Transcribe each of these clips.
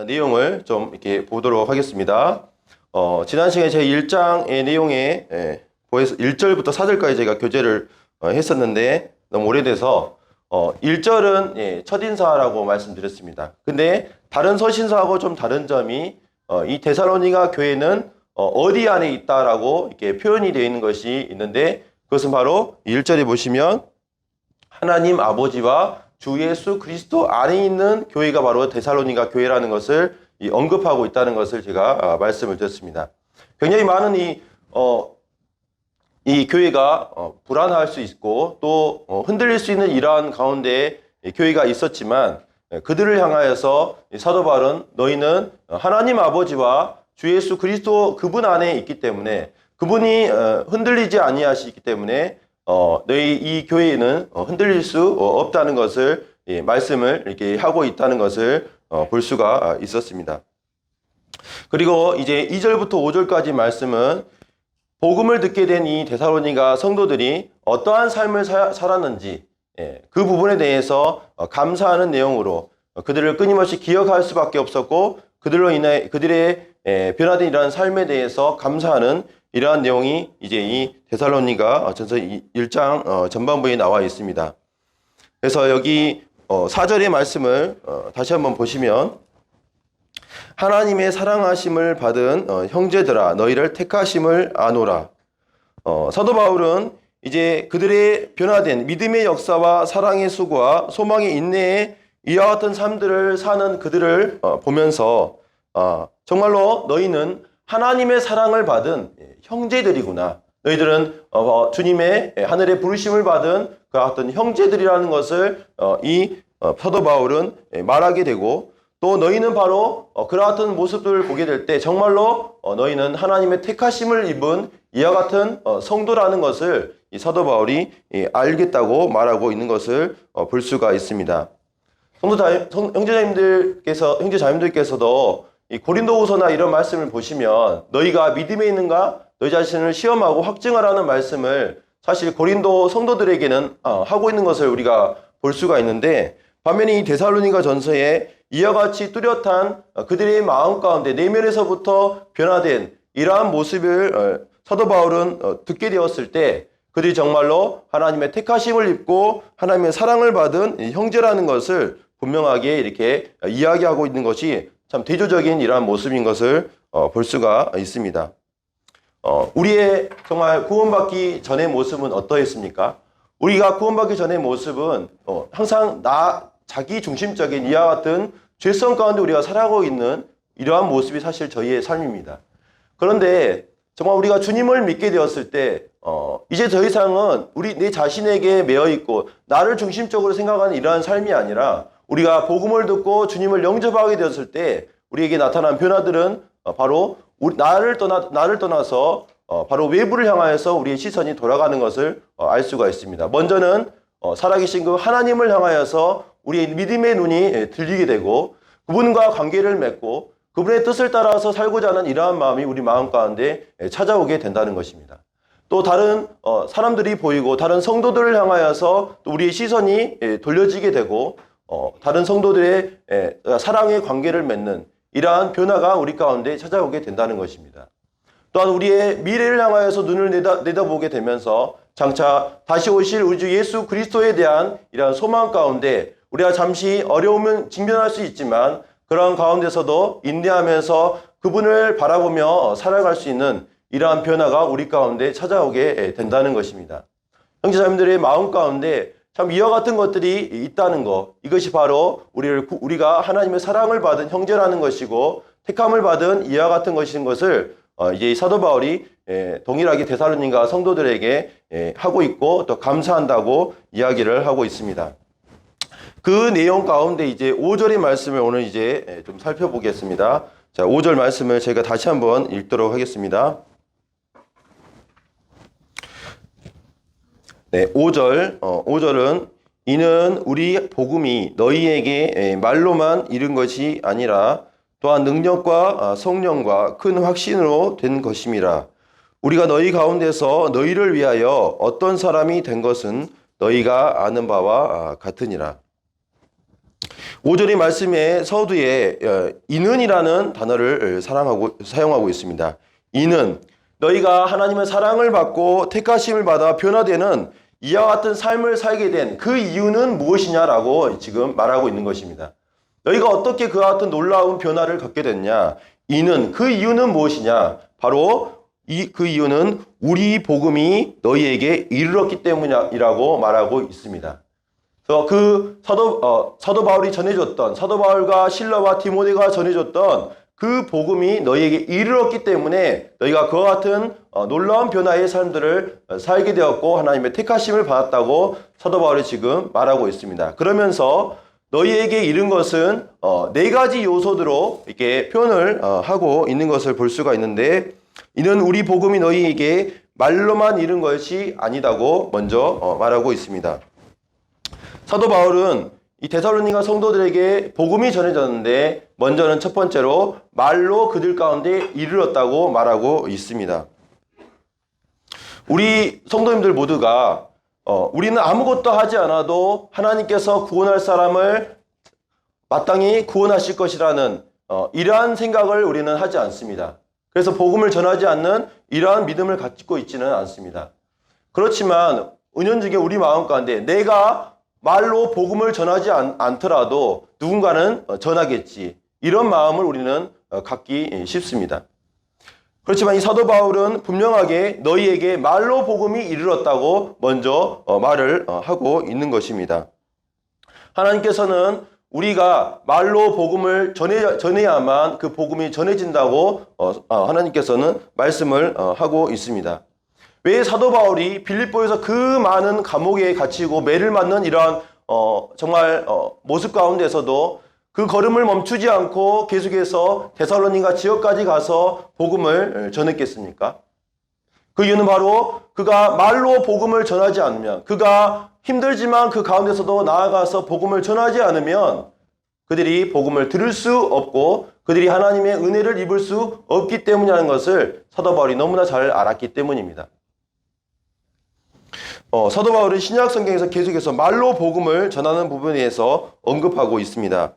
내용을 좀 이렇게 보도록 하겠습니다. 지난 시간에 제 1장의 내용에 보여서 1절부터 4절까지 제가 교재를 했었는데 너무 오래돼서 1절은 첫인사라고 말씀드렸습니다. 근데 다른 서신서하고 좀 다른 점이 이 데살로니가 교회는 어디 안에 있다라고 이렇게 표현이 되어 있는 것이 있는데 그것은 바로 1절에 보시면 하나님 아버지와 주 예수 그리스도 안에 있는 교회가 바로 데살로니가 교회라는 것을 언급하고 있다는 것을 제가 말씀을 드렸습니다. 굉장히 많은 이 교회가 불안할 수 있고 또 흔들릴 수 있는 이러한 가운데 교회가 있었지만 그들을 향하여서 사도 바울은 너희는 하나님 아버지와 주 예수 그리스도 그분 안에 있기 때문에 그분이 흔들리지 아니하시기 때문에 너희 이 교회는 흔들릴 수 없다는 것을 말씀을 이렇게 하고 있다는 것을 볼 수가 있었습니다. 그리고 이제 2절부터 5절까지 말씀은 복음을 듣게 된 이 데살로니가 성도들이 어떠한 삶을 살았는지 그 부분에 대해서 감사하는 내용으로 그들을 끊임없이 기억할 수밖에 없었고 그들로 인해 그들의 변화된 이러한 삶에 대해서 감사하는 이러한 내용이 이제 이 데살로니가 전서 1장 전반부에 나와 있습니다. 그래서 여기 4절의 말씀을 다시 한번 보시면 하나님의 사랑하심을 받은 형제들아 너희를 택하심을 아노라. 사도 바울은 이제 그들의 변화된 믿음의 역사와 사랑의 수고와 소망의 인내에 이와 같은 삶들을 사는 그들을 보면서 정말로 너희는 하나님의 사랑을 받은 형제들이구나. 너희들은 주님의 하늘의 부르심을 받은 그 어떤 형제들이라는 것을 이 사도 바울은 말하게 되고 또 너희는 바로 그와 같은 모습들을 보게 될 때 정말로 너희는 하나님의 택하심을 입은 이와 같은 성도라는 것을 이 사도 바울이 알겠다고 말하고 있는 것을 볼 수가 있습니다. 형제자님들께서도 이 고린도후서나 이런 말씀을 보시면 너희가 믿음에 있는가 너희 자신을 시험하고 확증하라는 말씀을 사실 고린도 성도들에게는 하고 있는 것을 우리가 볼 수가 있는데 반면에 이 데살로니가 전서에 이와 같이 뚜렷한 그들의 마음 가운데 내면에서부터 변화된 이러한 모습을 사도 바울은 듣게 되었을 때 그들이 정말로 하나님의 택하심을 입고 하나님의 사랑을 받은 형제라는 것을 분명하게 이렇게 이야기하고 있는 것이 참 대조적인 이러한 모습인 것을 볼 수가 있습니다. 우리의 정말 구원받기 전의 모습은 어떠했습니까? 우리가 구원받기 전의 모습은 항상 자기 중심적인 이와 같은 죄성 가운데 우리가 살아가고 있는 이러한 모습이 사실 저희의 삶입니다. 그런데 정말 우리가 주님을 믿게 되었을 때 이제 더 이상은 내 자신에게 매여 있고 나를 중심적으로 생각하는 이러한 삶이 아니라 우리가 복음을 듣고 주님을 영접하게 되었을 때 우리에게 나타난 변화들은 바로 나를 떠나서 바로 외부를 향하여서 우리의 시선이 돌아가는 것을 알 수가 있습니다. 먼저는 살아계신 그 하나님을 향하여서 우리의 믿음의 눈이 들리게 되고 그분과 관계를 맺고 그분의 뜻을 따라서 살고자 하는 이러한 마음이 우리 마음 가운데 찾아오게 된다는 것입니다. 또 다른 사람들이 보이고 다른 성도들을 향하여서 또 우리의 시선이 돌려지게 되고 다른 성도들의 사랑의 관계를 맺는 이러한 변화가 우리 가운데 찾아오게 된다는 것입니다. 또한 우리의 미래를 향하여서 눈을 내다보게 되면서 장차 다시 오실 우리 주 예수 그리스도에 대한 이러한 소망 가운데 우리가 잠시 어려움은 직면할 수 있지만 그러한 가운데서도 인내하면서 그분을 바라보며 살아갈 수 있는 이러한 변화가 우리 가운데 찾아오게 된다는 것입니다. 형제자매들의 마음 가운데 참 이와 같은 것들이 있다는 것, 이것이 바로 우리가 하나님의 사랑을 받은 형제라는 것이고 택함을 받은 이와 같은 것인 것을 이제 사도 바울이 동일하게 데살로니가 성도들에게 하고 있고 또 감사한다고 이야기를 하고 있습니다. 그 내용 가운데 이제 5절의 말씀을 오늘 이제 좀 살펴보겠습니다. 자, 5절 말씀을 제가 다시 한번 읽도록 하겠습니다. 네, 5절은 이는 우리 복음이 너희에게 말로만 이른 것이 아니라 또한 능력과 성령과 큰 확신으로 된 것임이라. 우리가 너희 가운데서 너희를 위하여 어떤 사람이 된 것은 너희가 아는 바와 같으니라. 5절의 말씀에 서두에 이는이라는 단어를 사용하고 있습니다. 이는 너희가 하나님의 사랑을 받고 택하심을 받아 변화되는 이와 같은 삶을 살게 된 그 이유는 무엇이냐라고 지금 말하고 있는 것입니다. 너희가 어떻게 그와 같은 놀라운 변화를 갖게 됐냐? 이는 그 이유는 무엇이냐? 바로 그 이유는 우리 복음이 너희에게 이르렀기 때문이라고 말하고 있습니다. 그래서 그 사도 바울이 전해줬던, 사도 바울과 실라와 디모데가 전해줬던 그 복음이 너희에게 이르렀기 때문에 너희가 그와 같은 놀라운 변화의 삶들을 살게 되었고 하나님의 택하심을 받았다고 사도 바울이 지금 말하고 있습니다. 그러면서 너희에게 이른 것은 네 가지 요소들로 이렇게 표현을 하고 있는 것을 볼 수가 있는데, 이는 우리 복음이 너희에게 말로만 이른 것이 아니다고 먼저 말하고 있습니다. 사도 바울은 이 데살로니가 성도들에게 복음이 전해졌는데 먼저는 첫 번째로 말로 그들 가운데 이르렀다고 말하고 있습니다. 우리 성도님들 모두가 우리는 아무것도 하지 않아도 하나님께서 구원할 사람을 마땅히 구원하실 것이라는 이러한 생각을 우리는 하지 않습니다. 그래서 복음을 전하지 않는 이러한 믿음을 갖고 있지는 않습니다. 그렇지만 은연중에 우리 마음 가운데 내가 말로 복음을 전하지 않더라도 누군가는 전하겠지, 이런 마음을 우리는 갖기 쉽습니다. 그렇지만 이 사도 바울은 분명하게 너희에게 말로 복음이 이르렀다고 먼저 말을 하고 있는 것입니다. 하나님께서는 우리가 말로 복음을 전해야만 그 복음이 전해진다고 하나님께서는 말씀을 하고 있습니다. 왜 사도 바울이 빌립보에서 그 많은 감옥에 갇히고 매를 맞는 이러한 정말 모습 가운데서도 그 걸음을 멈추지 않고 계속해서 데살로니가 지역까지 가서 복음을 전했겠습니까? 그 이유는 바로 그가 말로 복음을 전하지 않으면, 그가 힘들지만 그 가운데서도 나아가서 복음을 전하지 않으면 그들이 복음을 들을 수 없고 그들이 하나님의 은혜를 입을 수 없기 때문이라는 것을 사도 바울이 너무나 잘 알았기 때문입니다. 사도 바울은 신약 성경에서 계속해서 말로 복음을 전하는 부분에 대해서 언급하고 있습니다.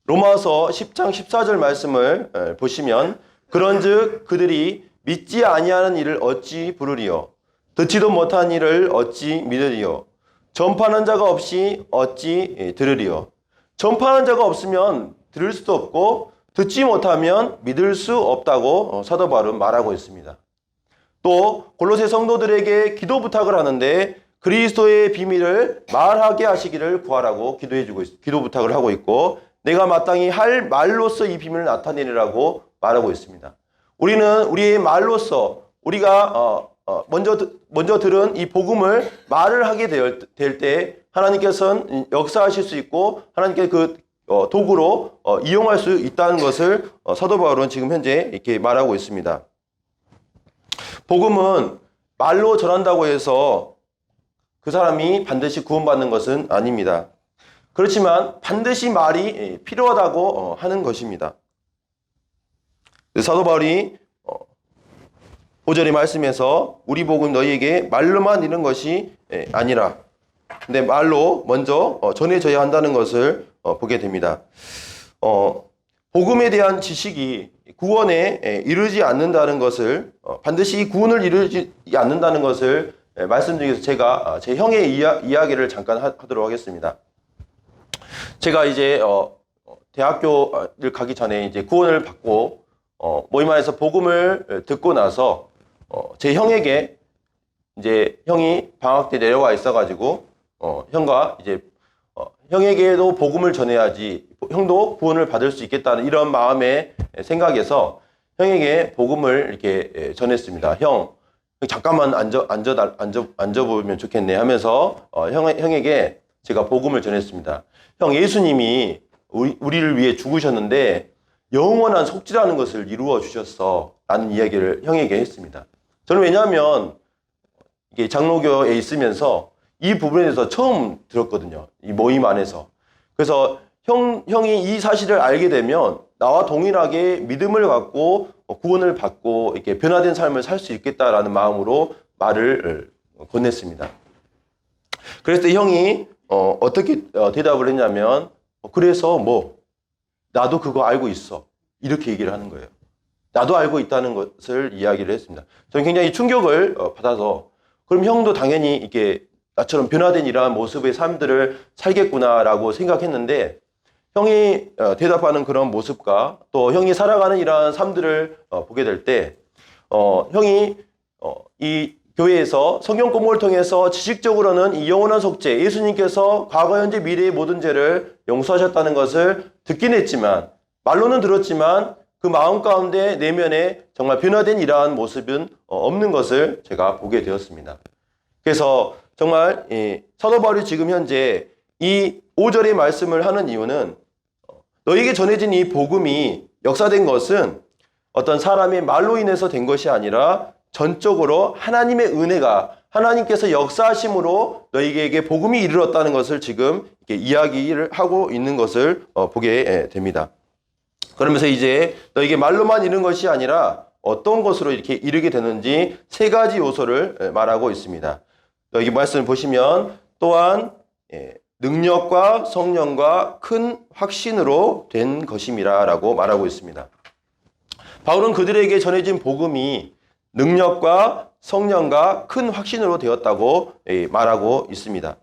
로마서 10장 14절 말씀을 보시면 그런즉 그들이 믿지 아니하는 일을 어찌 부르리요, 듣지도 못한 일을 어찌 믿으리요, 전파하는 자가 없이 어찌 들으리요. 전파하는 자가 없으면 들을 수도 없고 듣지 못하면 믿을 수 없다고 사도 바울은 말하고 있습니다. 또 골로새 성도들에게 기도 부탁을 하는데 그리스도의 비밀을 말하게 하시기를 구하라고 기도 부탁을 하고 있고, 내가 마땅히 할 말로써 이 비밀을 나타내리라고 말하고 있습니다. 우리는 우리의 말로써 우리가 먼저 들은 이 복음을 말을 하게 될 때 하나님께서는 역사하실 수 있고 하나님께 그 도구로 이용할 수 있다는 것을 사도 바울은 지금 현재 이렇게 말하고 있습니다. 복음은 말로 전한다고 해서 그 사람이 반드시 구원받는 것은 아닙니다. 그렇지만 반드시 말이 필요하다고 하는 것입니다. 사도 바울이 5절의 말씀에서 우리 복음 너희에게 말로만 이른 것이 아니라, 근데 말로 먼저 전해져야 한다는 것을 보게 됩니다. 복음에 대한 지식이 구원에 이르지 않는다는 것을, 반드시 구원을 이루지 않는다는 것을 말씀 중에서 제가 제 형의 이야기를 잠깐 하도록 하겠습니다. 제가 이제 대학교를 가기 전에 이제 구원을 받고 모임 안에서 복음을 듣고 나서 제 형에게, 이제 형이 방학 때 내려와 있어가지고 형과 이제 형에게도 복음을 전해야지 형도 구원을 받을 수 있겠다는 이런 마음의 생각에서 형에게 복음을 이렇게 전했습니다. 형 잠깐만 앉아보면 좋겠네 하면서 형에게 제가 복음을 전했습니다. 형, 예수님이 우리를 위해 죽으셨는데 영원한 속죄라는 것을 이루어 주셨어 라는 이야기를 형에게 했습니다. 저는 왜냐하면 이게 장로교에 있으면서 이 부분에 대해서 처음 들었거든요. 이 모임 안에서. 그래서 형이 이 사실을 알게 되면 나와 동일하게 믿음을 갖고 구원을 받고 이렇게 변화된 삶을 살 수 있겠다라는 마음으로 말을 건넸습니다. 그래서 형이 어떻게 대답을 했냐면 그래서 나도 그거 알고 있어. 이렇게 얘기를 하는 거예요. 나도 알고 있다는 것을 이야기를 했습니다. 저는 굉장히 충격을 받아서 그럼 형도 당연히 이게 나처럼 변화된 이러한 모습의 삶들을 살겠구나라고 생각했는데 형이 대답하는 그런 모습과 또 형이 살아가는 이러한 삶들을 보게 될 때 형이 이 교회에서 성경 공부를 통해서 지식적으로는 이 영원한 속죄, 예수님께서 과거, 현재, 미래의 모든 죄를 용서하셨다는 것을 듣긴 했지만 말로는 들었지만 그 마음 가운데 내면에 정말 변화된 이러한 모습은 없는 것을 제가 보게 되었습니다. 그래서 정말 사도 바울이 지금 현재 이 5절의 말씀을 하는 이유는 너에게 전해진 이 복음이 역사된 것은 어떤 사람의 말로 인해서 된 것이 아니라 전적으로 하나님의 은혜가 하나님께서 역사하심으로 너희에게 복음이 이르렀다는 것을 지금 이렇게 이야기를 하고 있는 것을 보게 됩니다. 그러면서 이제 너에게 말로만 이른 것이 아니라 어떤 것으로 이렇게 이르게 되는지 세 가지 요소를 말하고 있습니다. 여기 말씀을 보시면 또한 능력과 성령과 큰 확신으로 된 것임이라 라고 말하고 있습니다. 바울은 그들에게 전해진 복음이 능력과 성령과 큰 확신으로 되었다고 말하고 있습니다.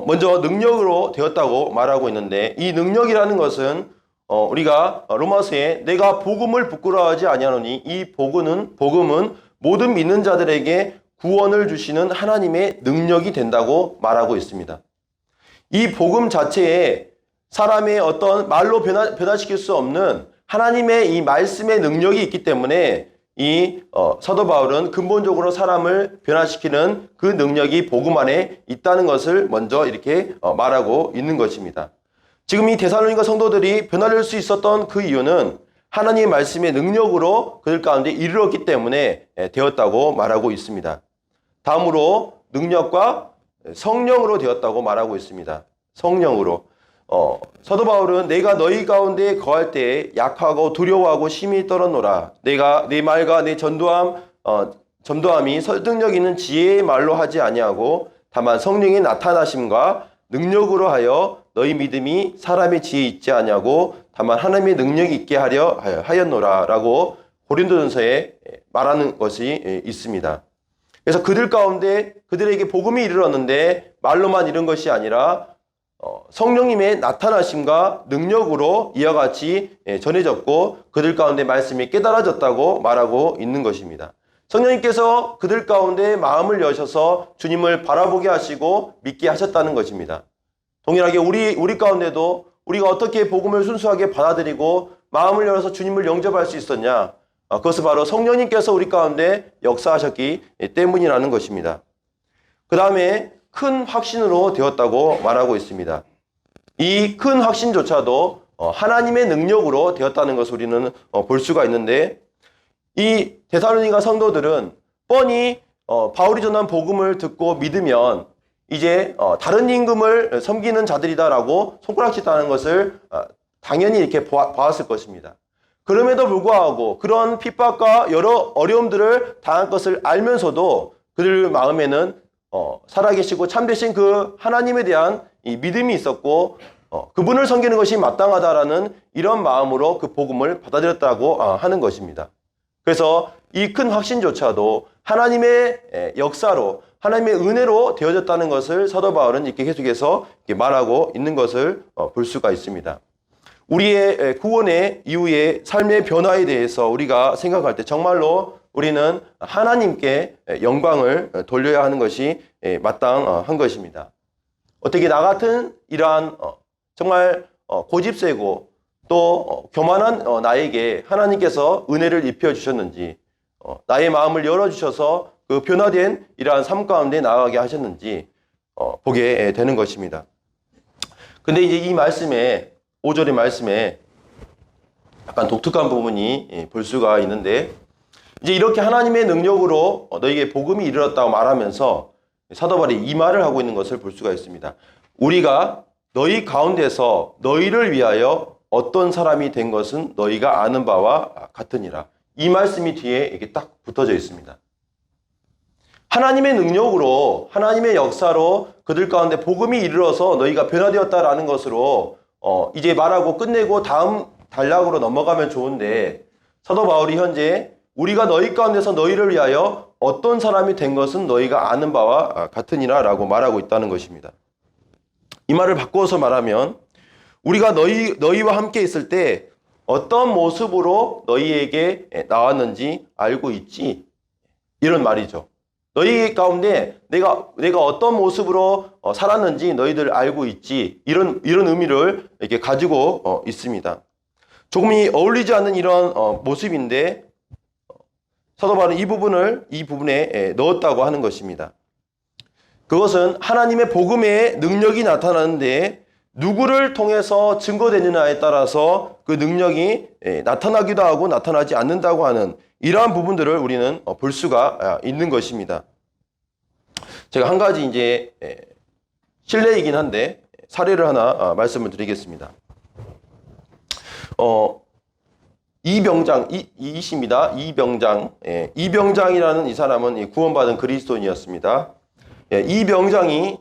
먼저 능력으로 되었다고 말하고 있는데 이 능력이라는 것은 우리가 로마서에 내가 복음을 부끄러워하지 아니하노니 이 복음은 모든 믿는 자들에게 구원을 주시는 하나님의 능력이 된다고 말하고 있습니다. 이 복음 자체에 사람의 어떤 말로 변화시킬 수 없는 하나님의 이 말씀의 능력이 있기 때문에 이 사도 바울은 근본적으로 사람을 변화시키는 그 능력이 복음 안에 있다는 것을 먼저 이렇게 말하고 있는 것입니다. 지금 이 데살로니가 성도들이 변화될 수 있었던 그 이유는 하나님의 말씀의 능력으로 그들 가운데 이르렀기 때문에 되었다고 말하고 있습니다. 다음으로 능력과 성령으로 되었다고 말하고 있습니다. 성령으로. 사도 바울은 내가 너희 가운데 거할 때에 약하고 두려워하고 심히 떨었노라. 내가 내 말과 내 전도함이 설득력 있는 지혜의 말로 하지 아니하고 다만 성령의 나타나심과 능력으로 하여 너희 믿음이 사람의 지혜 있지 아니하고 다만 하나님의 능력이 있게 하였노라 라고 고린도전서에 말하는 것이 있습니다. 그래서 그들 가운데 그들에게 복음이 이르렀는데 말로만 이른 것이 아니라 성령님의 나타나심과 능력으로 이와 같이 전해졌고 그들 가운데 말씀이 깨달아졌다고 말하고 있는 것입니다. 성령님께서 그들 가운데 마음을 여셔서 주님을 바라보게 하시고 믿게 하셨다는 것입니다. 동일하게 우리 가운데도 우리가 어떻게 복음을 순수하게 받아들이고 마음을 열어서 주님을 영접할 수 있었냐? 그것은 바로 성령님께서 우리 가운데 역사하셨기 때문이라는 것입니다. 그 다음에 큰 확신으로 되었다고 말하고 있습니다. 이 큰 확신조차도 하나님의 능력으로 되었다는 것을 우리는 볼 수가 있는데 이 데살로니가 성도들은 뻔히 바울이 전한 복음을 듣고 믿으면 이제 다른 임금을 섬기는 자들이다라고 손가락질하는 것을 당연히 이렇게 보았을 것입니다. 그럼에도 불구하고 그런 핍박과 여러 어려움들을 당할 것을 알면서도 그들 마음에는 살아계시고 참되신 그 하나님에 대한 이 믿음이 있었고 그분을 섬기는 것이 마땅하다라는 이런 마음으로 그 복음을 받아들였다고 하는 것입니다. 그래서 이 큰 확신조차도 하나님의 역사로 하나님의 은혜로 되어졌다는 것을 사도 바울은 이렇게 계속해서 이렇게 말하고 있는 것을 볼 수가 있습니다. 우리의 구원의 이후의 삶의 변화에 대해서 우리가 생각할 때 정말로 우리는 하나님께 영광을 돌려야 하는 것이 마땅한 것입니다. 어떻게 나 같은 이러한 정말 고집세고 또 교만한 나에게 하나님께서 은혜를 입혀주셨는지 나의 마음을 열어주셔서 그 변화된 이러한 삶 가운데 나아가게 하셨는지 보게 되는 것입니다. 근데 이제 이 말씀에 5절의 말씀에 약간 독특한 부분이 볼 수가 있는데 이제 이렇게 하나님의 능력으로 너에게 복음이 이르렀다고 말하면서 사도 바울이 이 말을 하고 있는 것을 볼 수가 있습니다. 우리가 너희 가운데서 너희를 위하여 어떤 사람이 된 것은 너희가 아는 바와 같으니라. 이 말씀이 뒤에 이렇게 딱 붙어져 있습니다. 하나님의 능력으로, 하나님의 역사로 그들 가운데 복음이 이르러서 너희가 변화되었다라는 것으로 이제 말하고 끝내고 다음 단락으로 넘어가면 좋은데, 사도 바울이 현재 우리가 너희 가운데서 너희를 위하여 어떤 사람이 된 것은 너희가 아는 바와 같으니라 라고 말하고 있다는 것입니다. 이 말을 바꾸어서 말하면, 우리가 너희와 함께 있을 때 어떤 모습으로 너희에게 나왔는지 알고 있지? 이런 말이죠. 너희 가운데 내가 어떤 모습으로 살았는지 너희들 알고 있지? 이런 의미를 이렇게 가지고 있습니다. 조금이 어울리지 않는 이런 모습인데, 사도 바울은 이 부분에 넣었다고 하는 것입니다. 그것은 하나님의 복음의 능력이 나타나는데 누구를 통해서 증거되느냐에 따라서 그 능력이 나타나기도 하고 나타나지 않는다고 하는 이러한 부분들을 우리는 볼 수가 있는 것입니다. 제가 한 가지 이제 실례이긴 한데 사례를 하나 말씀을 드리겠습니다. 이병장이십니다. 이병장. 이병장이라는 이 사람은 구원받은 그리스도인이었습니다. 이병장이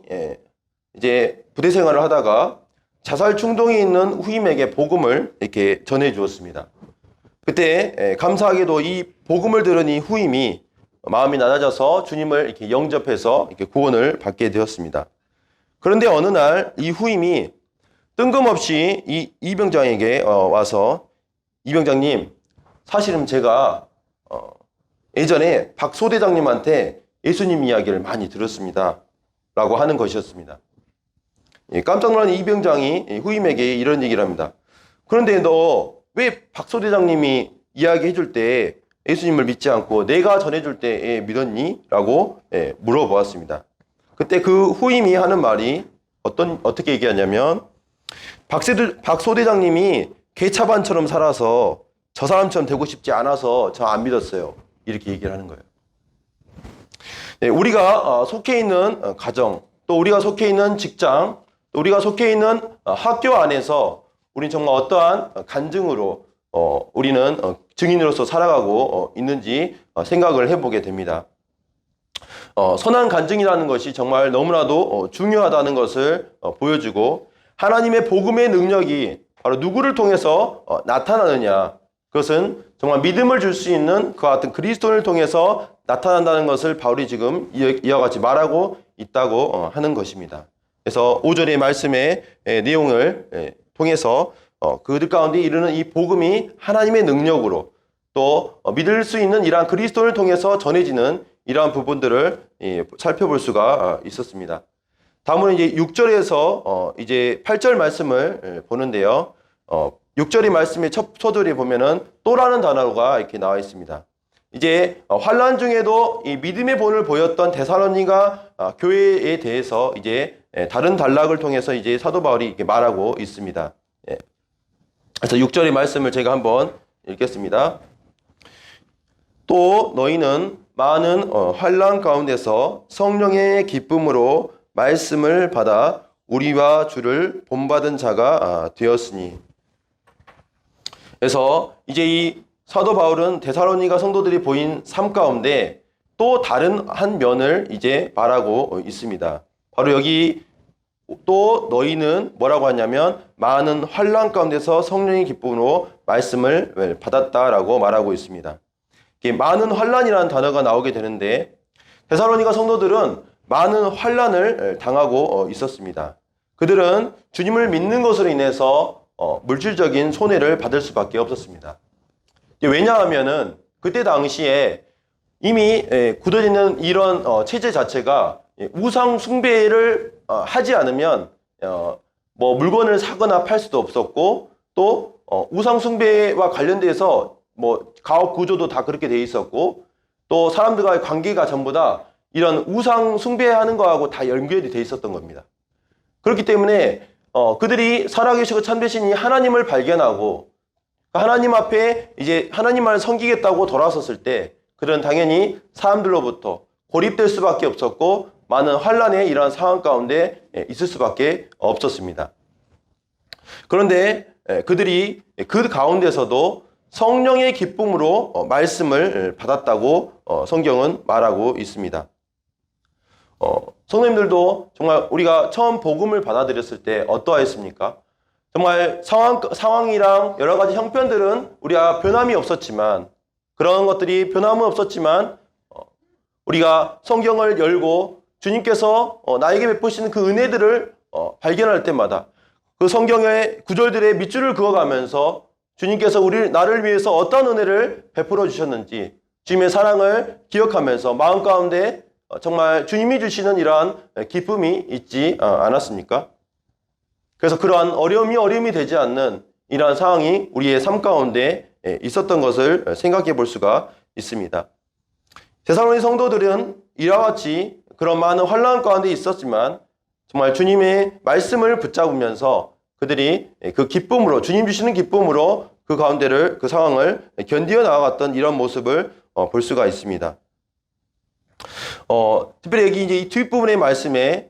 이제 부대 생활을 하다가 자살 충동이 있는 후임에게 복음을 이렇게 전해 주었습니다. 그때 감사하게도 이 복음을 들은 이 후임이 마음이 낮아져서 주님을 이렇게 영접해서 이렇게 구원을 받게 되었습니다. 그런데 어느 날 이 후임이 뜬금없이 이 이병장에게 와서, 이병장님, 사실은 제가 예전에 박 소대장님한테 예수님 이야기를 많이 들었습니다 라고 하는 것이었습니다. 깜짝 놀란 이병장이 후임에게 이런 얘기를 합니다. 그런데 너 왜 박 소대장님이 이야기해 줄 때 예수님을 믿지 않고 내가 전해줄 때 믿었니? 라고 물어보았습니다. 그때 그 후임이 하는 말이 어떻게 얘기하냐면, 박 소대장님이 개차반처럼 살아서 저 사람처럼 되고 싶지 않아서 저 안 믿었어요. 이렇게 얘기를 하는 거예요. 우리가 속해 있는 가정, 또 우리가 속해 있는 직장, 또 우리가 속해 있는 학교 안에서 우리는 정말 어떠한 간증으로 우리는 증인으로서 살아가고 있는지 생각을 해보게 됩니다. 선한 간증이라는 것이 정말 너무나도 중요하다는 것을 보여주고, 하나님의 복음의 능력이 바로 누구를 통해서 나타나느냐, 그것은 정말 믿음을 줄 수 있는 그와 같은 그리스도를 통해서 나타난다는 것을 바울이 지금 이와 같이 말하고 있다고 하는 것입니다. 그래서 5절의 말씀의 내용을 통해서 그들 가운데 이르는 이 복음이 하나님의 능력으로 또 믿을 수 있는 이러한 그리스도를 통해서 전해지는 이러한 부분들을 살펴볼 수가 있었습니다. 다음으로 이제 6절에서 이제 8절 말씀을 보는데요. 6절의 말씀의 첫 소절에 보면은 또라는 단어가 이렇게 나와 있습니다. 이제 환난 중에도 이 믿음의 본을 보였던 데살로니가 교회에 대해서 이제 다른 단락을 통해서 이제 사도 바울이 이렇게 말하고 있습니다. 그래서 6절의 말씀을 제가 한번 읽겠습니다. 또 너희는 많은 환난 가운데서 성령의 기쁨으로 말씀을 받아 우리와 주를 본받은 자가 되었으니. 그래서 이제 이 사도 바울은 데살로니가 성도들이 보인 삶 가운데 또 다른 한 면을 이제 말하고 있습니다. 바로 여기 또 너희는 뭐라고 하냐면 많은 환난 가운데서 성령의 기쁨으로 말씀을 받았다라고 말하고 있습니다. 많은 환난이라는 단어가 나오게 되는데, 데살로니가 성도들은 많은 환난을 당하고 있었습니다. 그들은 주님을 믿는 것으로 인해서 물질적인 손해를 받을 수밖에 없었습니다. 왜냐하면은 그때 당시에 이미 굳어져 있는 이런 체제 자체가 우상 숭배를 하지 않으면 뭐 물건을 사거나 팔 수도 없었고, 또 우상 숭배와 관련돼서 뭐 가업 구조도 다 그렇게 돼 있었고, 또 사람들과의 관계가 전부 다 이런 우상 숭배하는 거하고 다 연결이 돼 있었던 겁니다. 그렇기 때문에 그들이 살아계시고 참되신 이 하나님을 발견하고 하나님 앞에 이제 하나님만을 섬기겠다고 돌아섰을 때 그들은 당연히 사람들로부터 고립될 수밖에 없었고 많은 환난의 이러한 상황 가운데 있을 수밖에 없었습니다. 그런데 그들이 그 가운데서도 성령의 기쁨으로 말씀을 받았다고 성경은 말하고 있습니다. 성도님들도 정말 우리가 처음 복음을 받아들였을 때 어떠하였습니까? 정말 상황이랑 여러 가지 형편들은 우리가 변함이 없었지만, 그런 것들이 변함은 없었지만, 우리가 성경을 열고 주님께서 나에게 베푸시는 그 은혜들을 발견할 때마다 그 성경의 구절들의 밑줄을 그어가면서 주님께서 나를 위해서 어떤 은혜를 베풀어 주셨는지 주님의 사랑을 기억하면서 마음 가운데 정말 주님이 주시는 이러한 기쁨이 있지 않았습니까? 그래서 그러한 어려움이 되지 않는 이러한 상황이 우리의 삶 가운데 있었던 것을 생각해 볼 수가 있습니다. 데살로니 성도들은 이와 같이 그런 많은 환난 가운데 있었지만 정말 주님의 말씀을 붙잡으면서 그들이 그 기쁨으로, 주님 주시는 기쁨으로 그 가운데를, 그 상황을 견디어 나아갔던 이런 모습을 볼 수가 있습니다. 특별히 여기 이제 이 뒷부분의 말씀에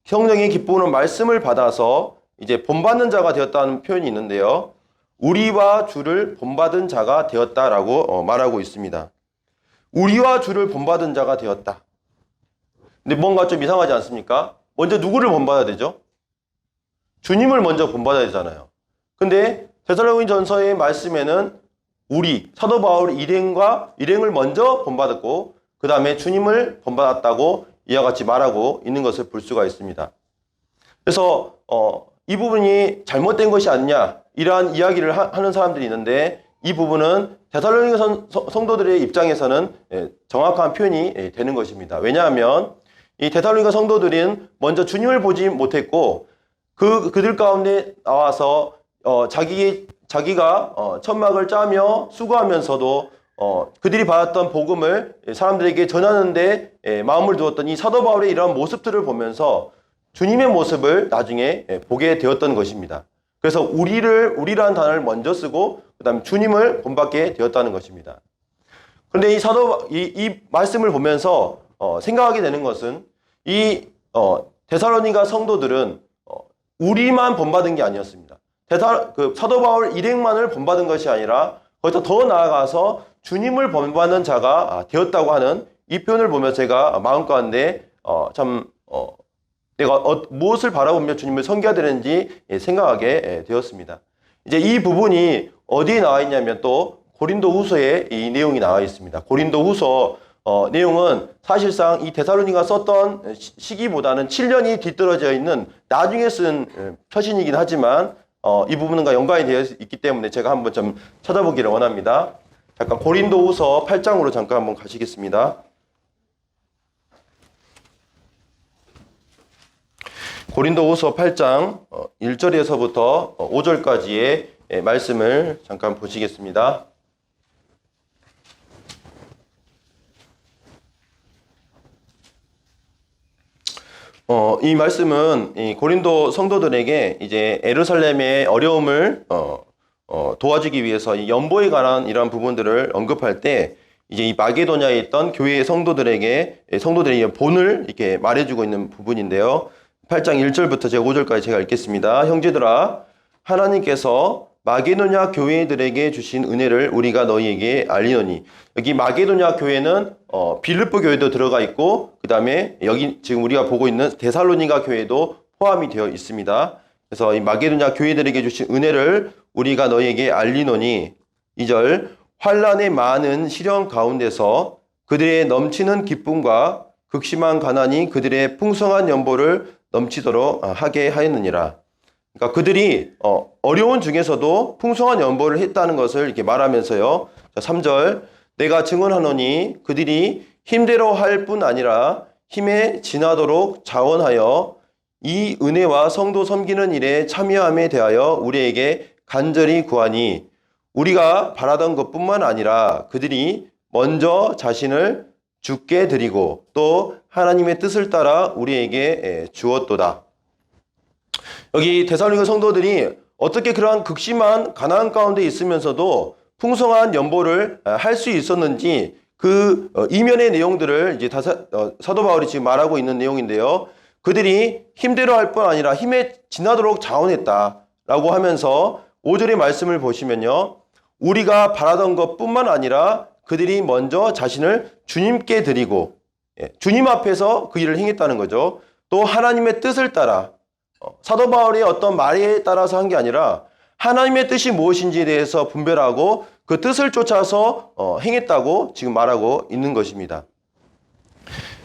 성령의 기쁨으로 말씀을 받아서 이제 본받는 자가 되었다는 표현이 있는데요. 우리와 주를 본받은 자가 되었다라고 말하고 있습니다. 우리와 주를 본받은 자가 되었다. 근데 뭔가 좀 이상하지 않습니까? 먼저 누구를 본받아야 되죠? 주님을 먼저 본받아야 되잖아요. 근데 데살로니전서의 말씀에는 사도 바울 일행을 먼저 본받았고 그 다음에 주님을 본받았다고 이와 같이 말하고 있는 것을 볼 수가 있습니다. 그래서 이 부분이 잘못된 것이 아니냐 이러한 이야기를 하는 사람들이 있는데, 이 부분은 데살로니가 성도들의 입장에서는 정확한 표현이 되는 것입니다. 왜냐하면 이 데살로니가 성도들은 먼저 주님을 보지 못했고 그들 가운데 나와서 자기가 천막을 짜며 수고하면서도 그들이 받았던 복음을 사람들에게 전하는데 마음을 두었던 이 사도 바울의 이러한 모습들을 보면서 주님의 모습을 나중에 보게 되었던 것입니다. 그래서 우리라는 단어를 먼저 쓰고 그 다음에 주님을 본받게 되었다는 것입니다. 그런데 이 말씀을 보면서 생각하게 되는 것은 이 데살로니가 성도들은 우리만 본받은 게 아니었습니다. 사도 바울 일행만을 본받은 것이 아니라 거기서 더 나아가서 주님을 본받는 자가 되었다고 하는 이 표현을 보면 제가 마음 가운데 내가 무엇을 바라보며 주님을 섬겨야 되는지 생각하게 되었습니다. 이제 이 부분이 어디에 나와 있냐면 또 고린도후서에 이 내용이 나와 있습니다. 고린도후서 내용은 사실상 이 데살로니가 썼던 시기보다는 7년이 뒤떨어져 있는 나중에 쓴 서신이긴 하지만 이 부분과 연관이 되어 있기 때문에 제가 한번 좀 찾아보기를 원합니다. 잠깐 고린도후서 8장으로 잠깐 한번 가시겠습니다. 고린도후서 8장 1절에서부터 5절까지의 말씀을 잠깐 보시겠습니다. 이 말씀은 이 고린도 성도들에게 이제 예루살렘의 어려움을 도와주기 위해서 이 연보에 관한 이러한 부분들을 언급할 때 이제 이 마게도냐에 있던 교회의 성도들의 본을 이렇게 말해주고 있는 부분인데요. 8장 1절부터 제가 5절까지 제가 읽겠습니다. 형제들아, 하나님께서 마게도냐 교회들에게 주신 은혜를 우리가 너희에게 알리노니. 여기 마게도냐 교회는 빌립보 교회도 들어가 있고 그 다음에 여기 지금 우리가 보고 있는 데살로니가 교회도 포함이 되어 있습니다. 그래서 이 마게도냐 교회들에게 주신 은혜를 우리가 너희에게 알리노니. 2절, 환난의 많은 시련 가운데서 그들의 넘치는 기쁨과 극심한 가난이 그들의 풍성한 연보를 넘치도록 하게 하였느니라. 그러니까 그들이 어려운 중에서도 풍성한 연보를 했다는 것을 이렇게 말하면서요. 3절, 내가 증언하노니 그들이 힘대로 할 뿐 아니라 힘에 지나도록 자원하여 이 은혜와 성도 섬기는 일에 참여함에 대하여 우리에게 간절히 구하니, 우리가 바라던 것뿐만 아니라 그들이 먼저 자신을 주께 드리고 또 하나님의 뜻을 따라 우리에게 주었도다. 여기 데살로니가 성도들이 어떻게 그러한 극심한 가난 가운데 있으면서도 풍성한 연보를 할 수 있었는지 그 이면의 내용들을 이제 사도 바울이 지금 말하고 있는 내용인데요. 그들이 힘대로 할 뿐 아니라 힘에 지나도록 자원했다라고 하면서 5절의 말씀을 보시면요. 우리가 바라던 것뿐만 아니라 그들이 먼저 자신을 주님께 드리고 주님 앞에서 그 일을 행했다는 거죠. 또 하나님의 뜻을 따라 사도 바울의 어떤 말에 따라서 한 게 아니라 하나님의 뜻이 무엇인지에 대해서 분별하고 그 뜻을 쫓아서 행했다고 지금 말하고 있는 것입니다.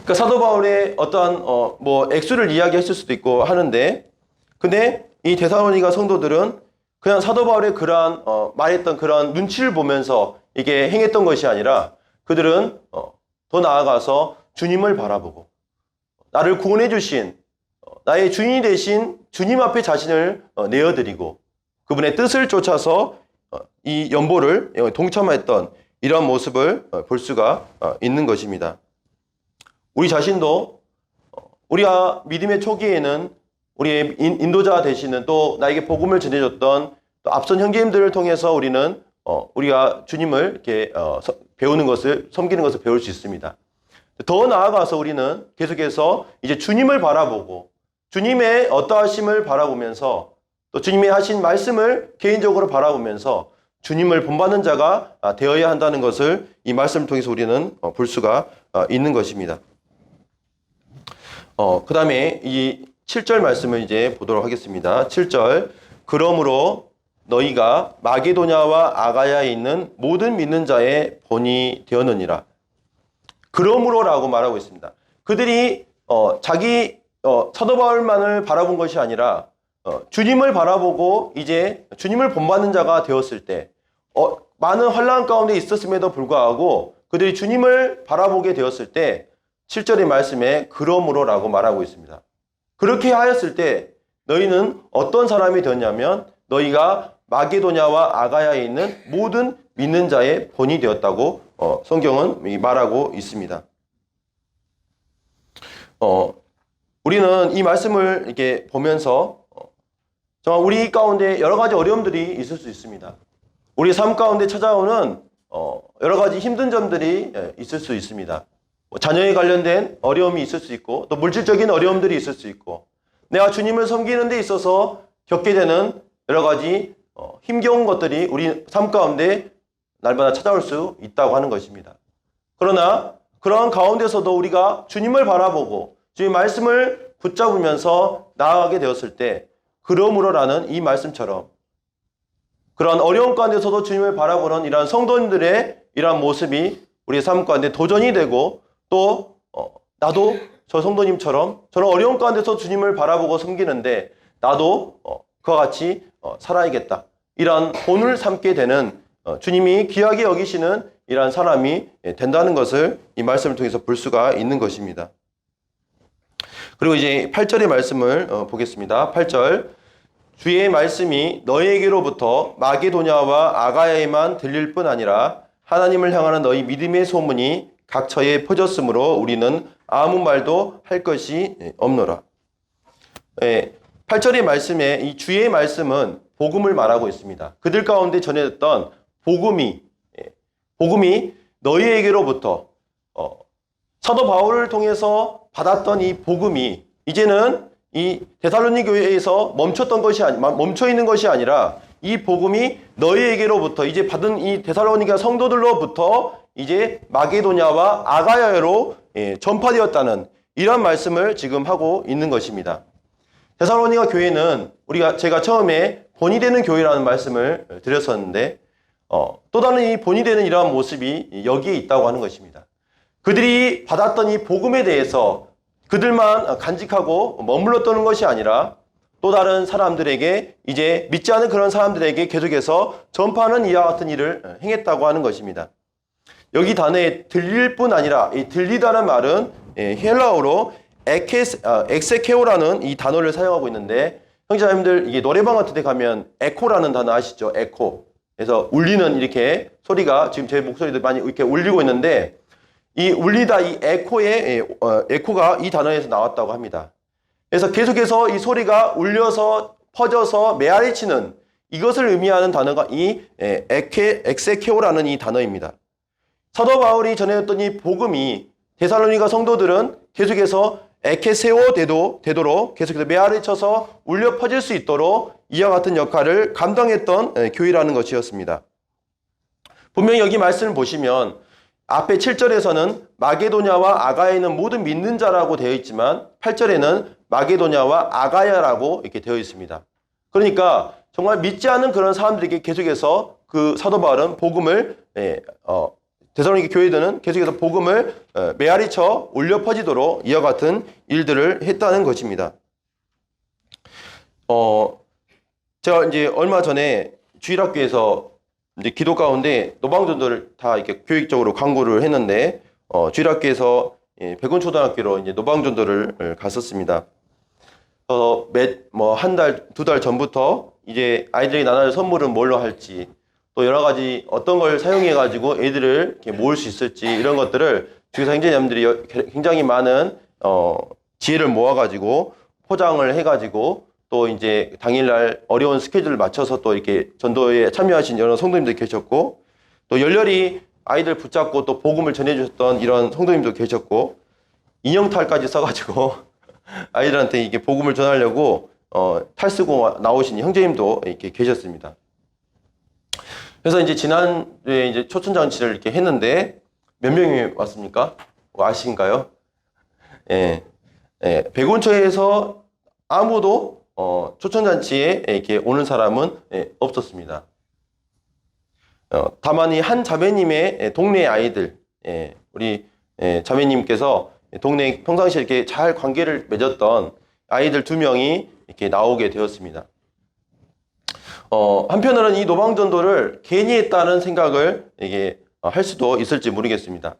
그러니까 사도 바울의 어떠한 액수를 이야기했을 수도 있고 하는데, 근데 이 데살로니가 성도들은 그냥 사도 바울의 그러한 말했던 그런 눈치를 보면서 이게 행했던 것이 아니라 그들은 더 나아가서 주님을 바라보고 나를 구원해 주신 나의 주인이 되신 주님 앞에 자신을 내어드리고 그분의 뜻을 쫓아서 이 연보를 동참했던 이러한 모습을 볼 수가 있는 것입니다. 우리 자신도 우리가 믿음의 초기에는 우리의 인도자 되시는 또 나에게 복음을 전해줬던 또 앞선 형제님들을 통해서 우리는 우리가 주님을 이렇게 배우는 것을, 섬기는 것을 배울 수 있습니다. 더 나아가서 우리는 계속해서 이제 주님을 바라보고 주님의 어떠하심을 바라보면서 또 주님이 하신 말씀을 개인적으로 바라보면서 주님을 본받는 자가 되어야 한다는 것을 이 말씀을 통해서 우리는 볼 수가 있는 것입니다. 그 다음에 이 7절 말씀을 이제 보도록 하겠습니다. 7절. 그러므로 너희가 마게도냐와 아가야에 있는 모든 믿는 자의 본이 되었느니라. 그러므로라고 말하고 있습니다. 그들이 자기 사도 바울만을 바라본 것이 아니라 주님을 바라보고 이제 주님을 본받는 자가 되었을 때 많은 환난 가운데 있었음에도 불구하고 그들이 주님을 바라보게 되었을 때 7절의 말씀에 그러므로라고 말하고 있습니다. 그렇게 하였을 때 너희는 어떤 사람이 되었냐면 너희가 마게도냐와 아가야에 있는 모든 믿는 자의 본이 되었다고 성경은 말하고 있습니다. 우리는 이 말씀을 이렇게 보면서 정말 우리 가운데 여러 가지 어려움들이 있을 수 있습니다. 우리 삶 가운데 찾아오는 여러 가지 힘든 점들이 있을 수 있습니다. 자녀에 관련된 어려움이 있을 수 있고 또 물질적인 어려움들이 있을 수 있고 내가 주님을 섬기는 데 있어서 겪게 되는 여러 가지 힘겨운 것들이 우리 삶 가운데 날마다 찾아올 수 있다고 하는 것입니다. 그러나 그러한 가운데서도 우리가 주님을 바라보고 주님의 말씀을 붙잡으면서 나아가게 되었을 때 그러므로라는 이 말씀처럼 그러한 어려움 가운데서도 주님을 바라보는 이러한 성도님들의 이러한 모습이 우리의 삶 가운데 도전이 되고 또 나도 저 성도님처럼 저는 어려움 가운데서 주님을 바라보고 섬기는데 나도 그와 같이 살아야겠다. 이러한 본을 삼게 되는 주님이 귀하게 여기시는 이러한 사람이 된다는 것을 이 말씀을 통해서 볼 수가 있는 것입니다. 그리고 이제 8절의 말씀을 보겠습니다. 8절. 주의 말씀이 너희에게로부터 마게도냐와 아가야에만 들릴 뿐 아니라 하나님을 향하는 너희 믿음의 소문이 각처에 퍼졌으므로 우리는 아무 말도 할 것이 없노라. 8절의 말씀에 이 주의 말씀은 복음을 말하고 있습니다. 그들 가운데 전해졌던 복음이 너희에게로부터 사도 바울을 통해서 받았던 이 복음이 이제는 이 데살로니 교회에서 멈춰 있는 것이 아니라 이 복음이 너희에게로부터 이제 받은 이 데살로니가 성도들로부터 이제 마게도냐와 아가야로 전파되었다는 이런 말씀을 지금 하고 있는 것입니다. 데살로니가 교회는 제가 처음에 본이 되는 교회라는 말씀을 드렸었는데 또 다른 이 본이 되는 이러한 모습이 여기에 있다고 하는 것입니다. 그들이 받았던 이 복음에 대해서 그들만 간직하고 머물렀던 것이 아니라 또 다른 사람들에게 이제 믿지 않은 그런 사람들에게 계속해서 전파하는 이와 같은 일을 행했다고 하는 것입니다. 여기 단어에 들릴 뿐 아니라 이 들리다는 말은 헬라어로 엑세케오라는 이 단어를 사용하고 있는데 형제자매님들 이게 노래방 같은 데 가면 에코라는 단어 아시죠? 에코. 그래서 울리는 이렇게 소리가 지금 제 목소리도 많이 이렇게 울리고 있는데 이 울리다 이 에코가 이 단어에서 나왔다고 합니다. 그래서 계속해서 이 소리가 울려서 퍼져서 메아리치는 이것을 의미하는 단어가 이 엑세케오라는 이 단어입니다. 사도 바울이 전해졌던 이 복음이 데살로니가 성도들은 계속해서 에케세오 되도록 계속해서 메아리쳐서 울려 퍼질 수 있도록 이와 같은 역할을 감당했던 교회라는 것이었습니다. 분명히 여기 말씀을 보시면 앞에 7절에서는 마게도냐와 아가야는 모든 믿는 자라고 되어 있지만 8절에는 마게도냐와 아가야라고 이렇게 되어 있습니다. 그러니까 정말 믿지 않는 그런 사람들에게 계속해서 그 사도 바울은 복음을 데살로니가 교회들은 계속해서 복음을 메아리쳐 올려 퍼지도록 이와 같은 일들을 했다는 것입니다. 제가 이제 얼마 전에 주일학교에서 이제 기도 가운데 노방전도를 다 이렇게 교육적으로 강구를 했는데 주일학교에서 백운초등학교로 이제 노방전도를 갔었습니다. 한 달, 두 달 전부터 이제 아이들이 나눠줄 선물은 뭘로 할지 또 여러 가지 어떤 걸 사용해 가지고 애들을 이렇게 모을 수 있을지 이런 것들을 주기사 행제자님들이 굉장히 많은 지혜를 모아 가지고 포장을 해 가지고 또 이제 당일날 어려운 스케줄을 맞춰서 또 이렇게 전도에 참여하신 여러 성도님들 계셨고 또 열렬히 아이들 붙잡고 또 복음을 전해주셨던 이런 성도님도 계셨고 인형탈까지 써가지고 아이들한테 이게 복음을 전하려고 탈 쓰고 나오신 형제님도 이렇게 계셨습니다. 그래서 이제 지난주에 이제 초천잔치를 이렇게 했는데 몇 명이 왔습니까? 아신가요? 예, 백운초에서 아무도 초천잔치에 이렇게 오는 사람은 없었습니다. 다만 이 한 자매님의 동네 아이들, 우리 자매님께서 동네 평상시에 이렇게 잘 관계를 맺었던 아이들 2명이 이렇게 나오게 되었습니다. 한편으로는 이 노방전도를 괜히 했다는 생각을 이게 할 수도 있을지 모르겠습니다.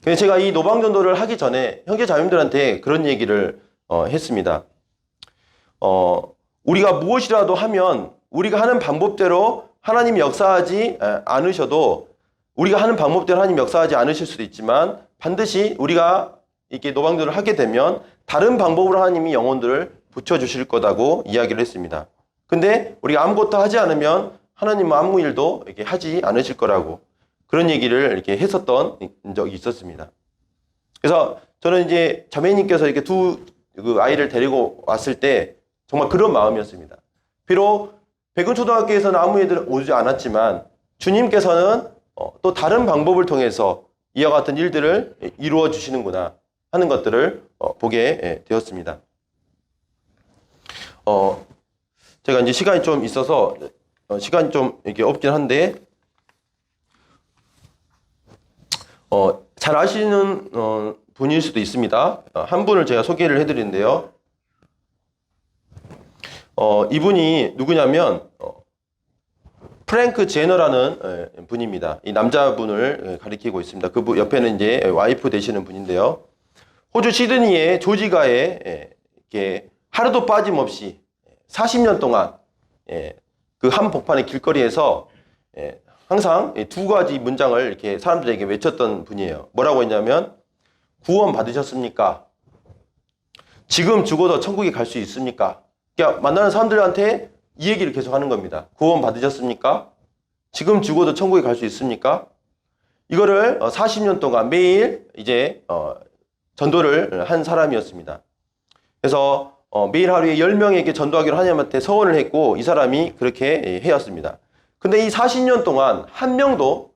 그래서 제가 이 노방전도를 하기 전에 형제 자매님들한테 그런 얘기를 했습니다. 우리가 무엇이라도 하면 우리가 하는 방법대로 하나님이 역사하지 않으셔도 우리가 하는 방법대로 하나님이 역사하지 않으실 수도 있지만 반드시 우리가 이렇게 노방전도를 하게 되면 다른 방법으로 하나님이 영혼들을 붙여주실 거다고 이야기를 했습니다. 근데 우리가 아무것도 하지 않으면 하나님은 아무 일도 이렇게 하지 않으실 거라고 그런 얘기를 이렇게 했었던 적이 있었습니다. 그래서 저는 이제 자매님께서 이렇게 그 아이를 데리고 왔을 때 정말 그런 마음이었습니다. 비록 백운초등학교에서는 아무 애들 오지 않았지만 주님께서는 또 다른 방법을 통해서 이와 같은 일들을 이루어 주시는구나 하는 것들을 보게 되었습니다. 제가 이제 시간이 좀 있어서 시간이 좀 이렇게 없긴 한데 잘 아시는 분일 수도 있습니다. 한 분을 제가 소개를 해드리는데요. 이분이 누구냐면 프랭크 제너라는 분입니다. 이 남자분을 가리키고 있습니다. 그 옆에는 이제 와이프 되시는 분인데요. 호주 시드니의 조지가에 이렇게 하루도 빠짐없이 40년 동안 그 한복판의 길거리에서 항상 2가지 문장을 이렇게 사람들에게 외쳤던 분이에요. 뭐라고 했냐면 구원 받으셨습니까? 지금 죽어도 천국에 갈 수 있습니까? 그러니까 만나는 사람들한테 이 얘기를 계속 하는 겁니다. 구원 받으셨습니까? 지금 죽어도 천국에 갈 수 있습니까? 이거를 40년 동안 매일 이제 전도를 한 사람이었습니다. 그래서 매일 하루에 10명에게 전도하기로 하나님한테 서원을 했고 이 사람이 그렇게 해왔습니다. 근데 이 40년 동안 한 명도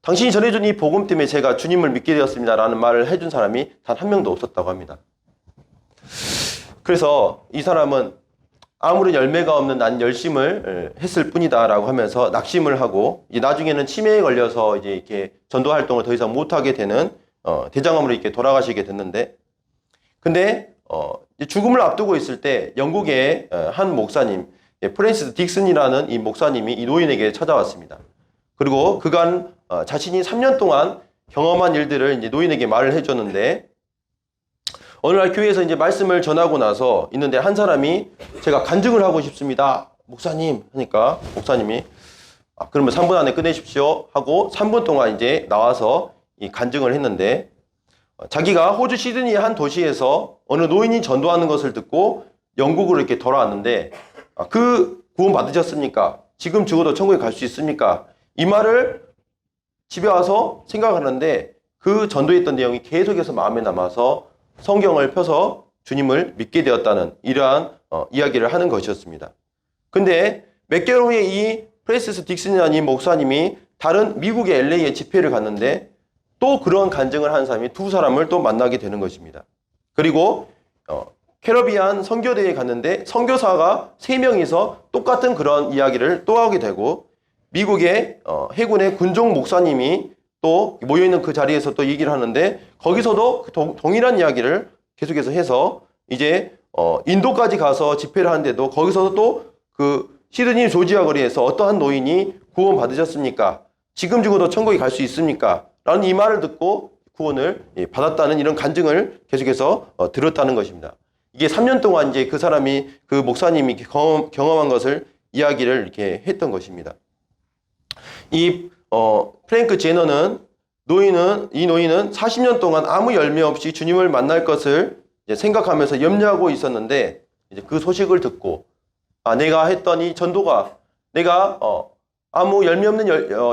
당신이 전해준 이 복음 때문에 제가 주님을 믿게 되었습니다 라는 말을 해준 사람이 단 한 명도 없었다고 합니다. 그래서 이 사람은 아무런 열매가 없는 난 열심을 했을 뿐이다 라고 하면서 낙심을 하고 이제 나중에는 치매에 걸려서 이제 이렇게 전도 활동을 더 이상 못하게 되는 대장암으로 이렇게 돌아가시게 됐는데 근데 죽음을 앞두고 있을 때 영국의 한 목사님 프랜시스 딕슨이라는 이 목사님이 이 노인에게 찾아왔습니다. 그리고 그간 자신이 3년 동안 경험한 일들을 이제 노인에게 말을 해줬는데 어느 날 교회에서 이제 말씀을 전하고 나서 있는데 한 사람이 제가 간증을 하고 싶습니다. 목사님 하니까 목사님이 그러면 3분 안에 끝내십시오 하고 3분 동안 이제 나와서 이 간증을 했는데 자기가 호주 시드니의 한 도시에서 어느 노인이 전도하는 것을 듣고 영국으로 이렇게 돌아왔는데 그 구원 받으셨습니까? 지금 죽어도 천국에 갈 수 있습니까? 이 말을 집에 와서 생각하는데 그 전도했던 내용이 계속해서 마음에 남아서 성경을 펴서 주님을 믿게 되었다는 이러한 이야기를 하는 것이었습니다. 근데 몇 개월 후에 이 프랜시스 딕슨이라는 이 목사님이 다른 미국의 LA에 집회를 갔는데 또 그런 간증을 하는 사람이 두 사람을 또 만나게 되는 것입니다. 그리고 캐러비안 선교대에 갔는데 선교사가 3명이서 똑같은 그런 이야기를 또 하게 되고, 미국의 해군의 군종 목사님이 또 모여있는 그 자리에서 또 얘기를 하는데 거기서도 동일한 이야기를 계속해서 해서 이제 인도까지 가서 집회를 하는데도 거기서도 또 그 시드니 조지아 거리에서 어떠한 노인이 구원 받으셨습니까? 지금 죽어도 천국에 갈 수 있습니까? 라는 이 말을 듣고 구원을 받았다는 이런 간증을 계속해서 들었다는 것입니다. 이게 3년 동안 이제 그 사람이, 그 목사님이 경험한 것을 이야기를 이렇게 했던 것입니다. 이 프랭크 제너는 이 노인은 40년 동안 아무 열매 없이 주님을 만날 것을 이제 생각하면서 염려하고 있었는데, 이제 그 소식을 듣고 내가 했던 이 전도가 내가 아무 열매 없는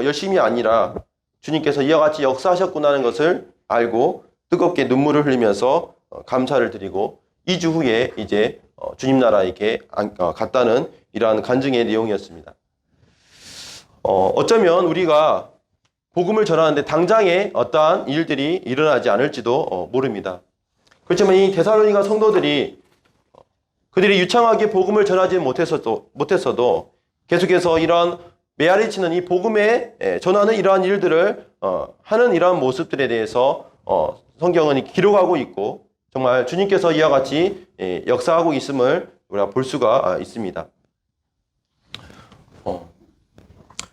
열심이 아니라 주님께서 이와 같이 역사하셨구나는 것을 알고 뜨겁게 눈물을 흘리면서 감사를 드리고 2주 후에 이제 주님 나라에 갔다는 이러한 간증의 내용이었습니다. 어쩌면 우리가 복음을 전하는데 당장에 어떠한 일들이 일어나지 않을지도 모릅니다. 그렇지만 이 데살로니가 성도들이 그들이 유창하게 복음을 전하지 못했어도 계속해서 이런 메아리치는 이 복음에 전하는 이러한 일들을 하는 이러한 모습들에 대해서 성경은 기록하고 있고, 정말 주님께서 이와 같이 역사하고 있음을 우리가 볼 수가 있습니다.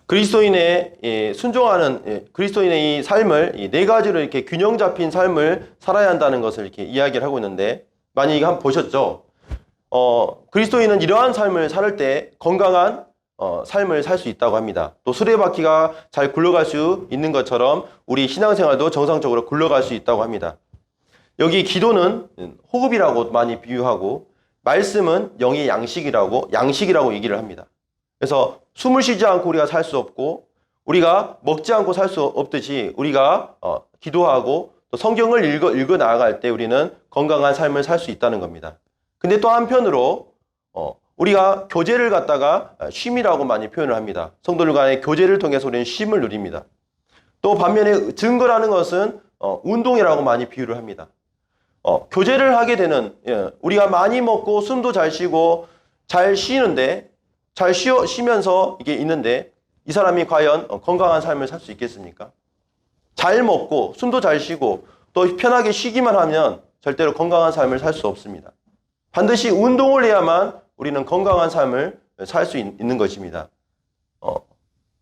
그리스도인의 순종하는 그리스도인의 이 삶을 4가지로 이렇게 균형 잡힌 삶을 살아야 한다는 것을 이렇게 이야기를 하고 있는데, 많이 이거 한번 보셨죠? 그리스도인은 이러한 삶을 살 때 건강한 삶을 살 수 있다고 합니다. 또 수레바퀴가 잘 굴러갈 수 있는 것처럼 우리 신앙생활도 정상적으로 굴러갈 수 있다고 합니다. 여기 기도는 호흡이라고 많이 비유하고, 말씀은 영의 양식이라고 얘기를 합니다. 그래서 숨을 쉬지 않고 우리가 살 수 없고, 우리가 먹지 않고 살 수 없듯이 우리가 기도하고 또 성경을 읽어 나아갈 때 우리는 건강한 삶을 살 수 있다는 겁니다. 근데 또 한편으로 우리가 교제를 갖다가 쉼이라고 많이 표현을 합니다. 성도들 간의 교제를 통해서 우리는 쉼을 누립니다. 또 반면에 증거라는 것은 운동이라고 많이 비유를 합니다. 교제를 하게 되는, 우리가 많이 먹고 숨도 잘 쉬고 잘 쉬는데, 잘 쉬면서 이게 있는데 이 사람이 과연 건강한 삶을 살 수 있겠습니까? 잘 먹고 숨도 잘 쉬고 또 편하게 쉬기만 하면 절대로 건강한 삶을 살 수 없습니다. 반드시 운동을 해야만 우리는 건강한 삶을 살 수 있는 것입니다.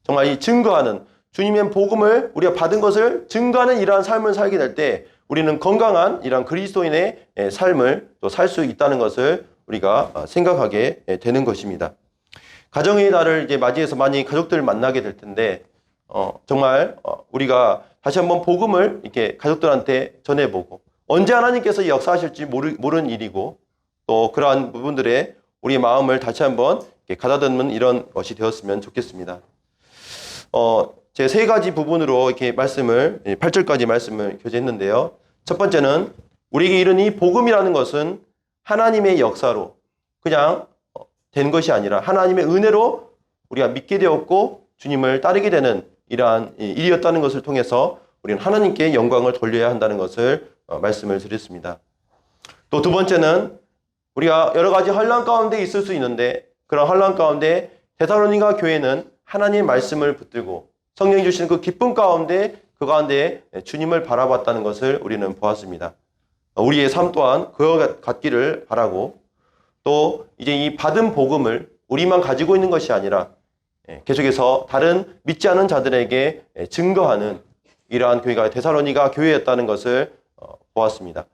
정말 이 증거하는, 주님의 복음을 우리가 받은 것을 증거하는 이러한 삶을 살게 될 때 우리는 건강한 이러한 그리스도인의 삶을 또 살 수 있다는 것을 우리가 생각하게 되는 것입니다. 가정의 달을 이제 맞이해서 많이 가족들을 만나게 될 텐데, 정말 우리가 다시 한번 복음을 이렇게 가족들한테 전해보고, 언제 하나님께서 역사하실지 모르는 일이고, 또 그러한 부분들에 우리의 마음을 다시 한번 가다듬는 이런 것이 되었으면 좋겠습니다. 제 3가지 부분으로 이렇게 8절까지 말씀을 교제했는데요. 첫 번째는 우리에게 이른 이 복음이라는 것은 하나님의 역사로 그냥 된 것이 아니라 하나님의 은혜로 우리가 믿게 되었고 주님을 따르게 되는 이러한 일이었다는 것을 통해서 우리는 하나님께 영광을 돌려야 한다는 것을 말씀을 드렸습니다. 또 두 번째는 우리가 여러 가지 환난 가운데 있을 수 있는데, 그런 환난 가운데 데살로니가 교회는 하나님의 말씀을 붙들고 성령이 주시는 그 기쁨 가운데 그 가운데 주님을 바라봤다는 것을 우리는 보았습니다. 우리의 삶 또한 그와 같기를 바라고, 또 이제 이 받은 복음을 우리만 가지고 있는 것이 아니라 계속해서 다른 믿지 않은 자들에게 증거하는 이러한 교회가 데살로니가 교회였다는 것을 보았습니다.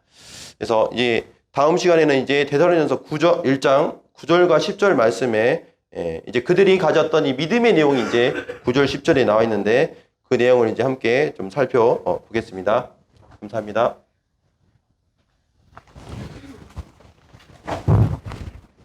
그래서 이제 다음 시간에는 이제 데살로니가서 1장 9절과 10절 말씀에 이제 그들이 가졌던 이 믿음의 내용이 이제 9절 10절에 나와 있는데 그 내용을 이제 함께 좀 살펴보겠습니다. 감사합니다.